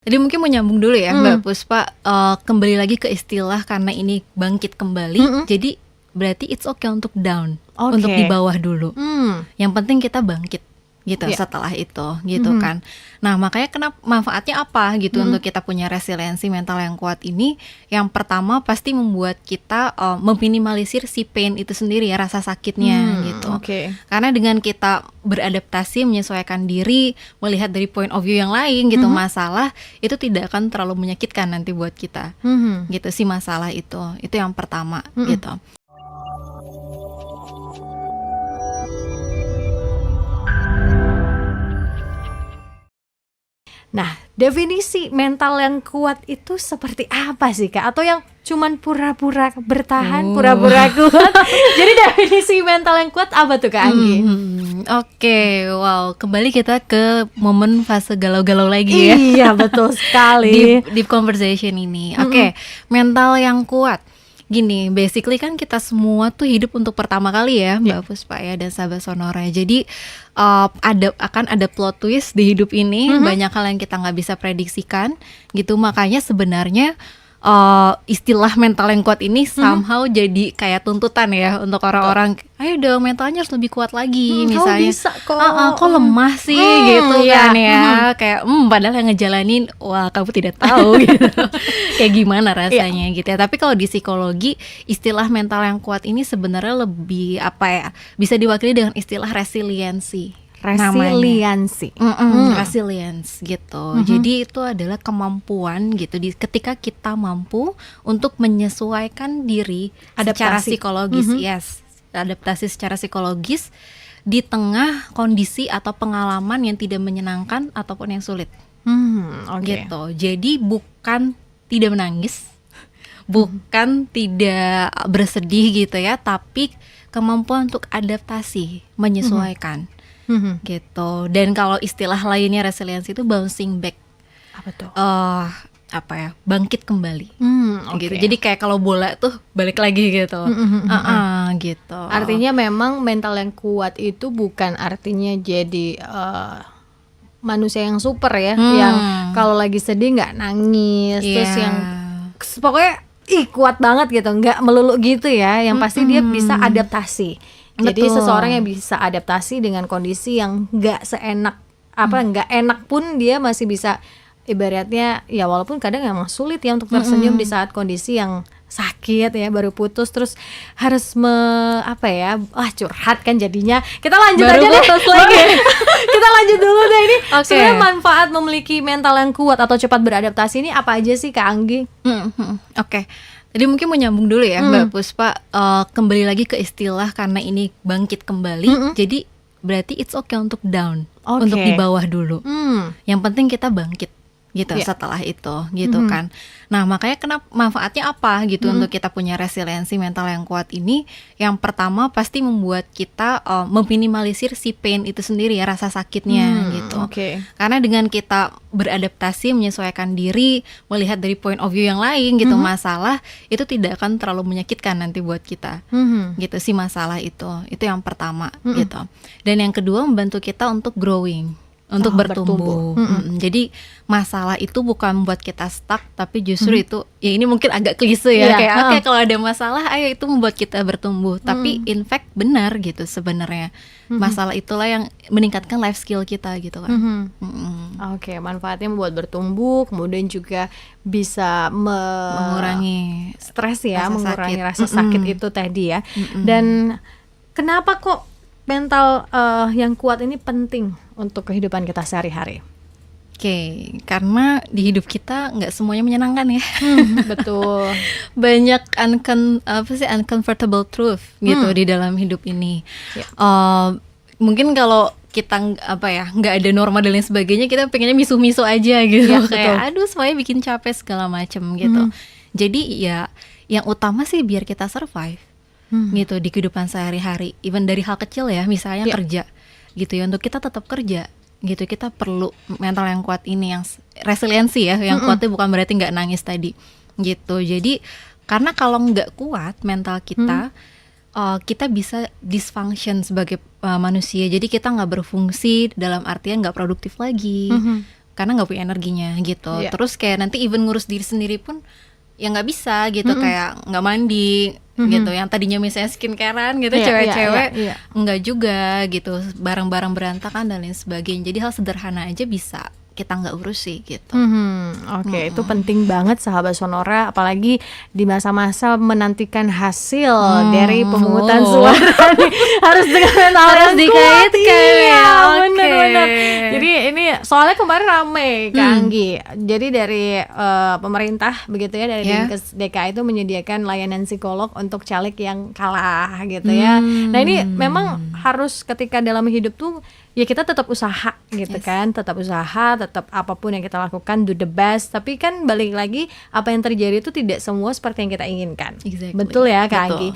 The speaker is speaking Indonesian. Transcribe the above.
Jadi mungkin mau nyambung dulu ya Mbak Hmm. Puspa, kembali lagi ke istilah karena ini bangkit kembali, Mm-mm. jadi berarti it's okay untuk down, untuk Oke. di bawah dulu. Hmm. Yang penting kita bangkit gitu Iya. setelah itu gitu Mhm. kan. Nah makanya kenapa manfaatnya apa gitu Mm-mm. untuk kita punya resiliensi mental yang kuat ini. Yang pertama pasti membuat kita meminimalisir si pain itu sendiri ya, rasa sakitnya gitu. Oke. Karena dengan kita beradaptasi, menyesuaikan diri, melihat dari point of view yang lain gitu, masalah itu tidak akan terlalu menyakitkan nanti buat kita Mhm. gitu si masalah itu yang pertama gitu. Nah, definisi mental yang kuat itu seperti apa sih Kak? Atau yang cuman pura-pura bertahan, pura-pura kuat? Jadi definisi mental yang kuat apa tuh Kak Anggi? Oke, wow, kembali kita ke momen fase galau-galau lagi ya. Iya, betul sekali. Deep conversation ini. Oke, mental yang kuat. Gini, basically kan kita semua tuh hidup untuk pertama kali ya, Mbak Puspa ya dan sahabat Sonora. Jadi akan ada plot twist di hidup ini, banyak hal yang kita nggak bisa prediksikan gitu. Makanya sebenarnya istilah mental yang kuat ini somehow jadi kayak tuntutan ya untuk orang-orang. Ayo dong, mentalnya harus lebih kuat lagi. Misalnya, Kau bisa kok. kok lemah sih gitu iya. kan ya. Kayak padahal yang ngejalanin, wah kamu tidak tahu gitu. Kayak gimana rasanya gitu ya. Tapi kalau di psikologi, istilah mental yang kuat ini sebenarnya lebih apa ya? Bisa diwakili dengan istilah resiliensi. Resiliensi. Resilience gitu. Jadi itu adalah kemampuan gitu ketika kita mampu untuk menyesuaikan diri secara Adaptasi. psikologis, adaptasi secara psikologis di tengah kondisi atau pengalaman yang tidak menyenangkan ataupun yang sulit. Oke. Gitu. Jadi bukan tidak menangis, bukan tidak bersedih gitu ya, tapi kemampuan untuk adaptasi, menyesuaikan. Gitu. Dan kalau istilah lainnya resiliensi itu bouncing back. Apa tuh? Bangkit kembali. Oke. Gitu. Jadi kayak kalau bola tuh balik lagi gitu. Gitu. Artinya memang mental yang kuat itu bukan artinya jadi manusia yang super ya, yang kalau lagi sedih nggak nangis, terus yang pokoknya kuat banget gitu, nggak melulu gitu ya. Yang pasti dia bisa adaptasi. Jadi Betul. seseorang yang bisa adaptasi dengan kondisi yang nggak seenak nggak enak pun dia masih bisa, ibaratnya ya walaupun kadang emang sulit ya untuk tersenyum di saat kondisi yang sakit ya, baru putus terus harus curhat kan jadinya. Kita lanjut Baru aja deh. putus lagi. Kita lanjut dulu deh ini. Oke. Sebenarnya manfaat memiliki mental yang kuat atau cepat beradaptasi ini apa aja sih Kak Anggi? Oke. Jadi mungkin mau nyambung dulu ya Mbak Puspa, kembali lagi ke istilah karena ini bangkit kembali, jadi berarti it's okay untuk down, Oke. untuk di bawah dulu. Yang penting kita bangkit gitu setelah itu gitu kan. Nah makanya kenapa manfaatnya apa gitu untuk kita punya resiliensi mental yang kuat ini. Yang pertama pasti membuat kita meminimalisir si pain itu sendiri ya, rasa sakitnya gitu. Oke. Karena dengan kita beradaptasi, menyesuaikan diri, melihat dari point of view yang lain gitu, masalah itu tidak akan terlalu menyakitkan nanti buat kita gitu si masalah itu yang pertama gitu. Dan yang kedua membantu kita untuk growing, untuk bertumbuh. Jadi masalah itu bukan membuat kita stuck, tapi justru itu ya, ini mungkin agak klise ya, kayak oke, kalau ada masalah ayo itu membuat kita bertumbuh. Tapi in fact benar gitu sebenarnya. Masalah itulah yang meningkatkan life skill kita gitu kan. Oke, manfaatnya membuat bertumbuh, kemudian juga bisa Mengurangi stres ya, rasa mengurangi sakit. rasa sakit itu tadi ya. Dan kenapa kok mental yang kuat ini penting untuk kehidupan kita sehari-hari? Oke, karena di hidup kita nggak semuanya menyenangkan ya. Betul. Banyak uncomfortable truth gitu di dalam hidup ini. Mungkin kalau kita nggak ada norma dan lain sebagainya, kita pengennya misu-misu aja gitu. Ya, kayak aduh semuanya bikin capek segala macem gitu. Jadi ya yang utama sih biar kita survive gitu di kehidupan sehari-hari. Even dari hal kecil ya, misalnya kerja gitu ya, untuk kita tetap kerja gitu, kita perlu mental yang kuat ini, yang resiliensi ya, yang kuatnya bukan berarti nggak nangis tadi gitu. Jadi karena kalau nggak kuat mental kita, kita bisa dysfunction sebagai manusia. Jadi kita nggak berfungsi dalam artian nggak produktif lagi, karena nggak punya energinya gitu. Iya. Terus kayak nanti even ngurus diri sendiri pun ya nggak bisa gitu, kayak nggak mandi gitu. Yang tadinya misalnya skincarean gitu, Iya, cewek-cewek iya. nggak juga gitu, barang-barang berantakan dan lain sebagainya. Jadi hal sederhana aja bisa kita nggak urus sih gitu. Oke, itu penting banget sahabat Sonora, apalagi di masa-masa menantikan hasil dari pemungutan suara nih. Harus dengan mental Harus yang kuat. dikaitkan Iya, ya, oke. benar-benar. Jadi ini soalnya kemarin rame Kak Anggi. Jadi dari pemerintah begitu ya, dari Dinkes DKI itu menyediakan layanan psikolog untuk caleg yang kalah gitu ya. Nah ini memang harus ketika dalam hidup tuh ya kita tetap usaha gitu kan, tetap usaha, tetap apapun yang kita lakukan do the best. Tapi kan balik lagi apa yang terjadi itu tidak semua seperti yang kita inginkan. Exactly. Betul ya Kak Betul. Anggi.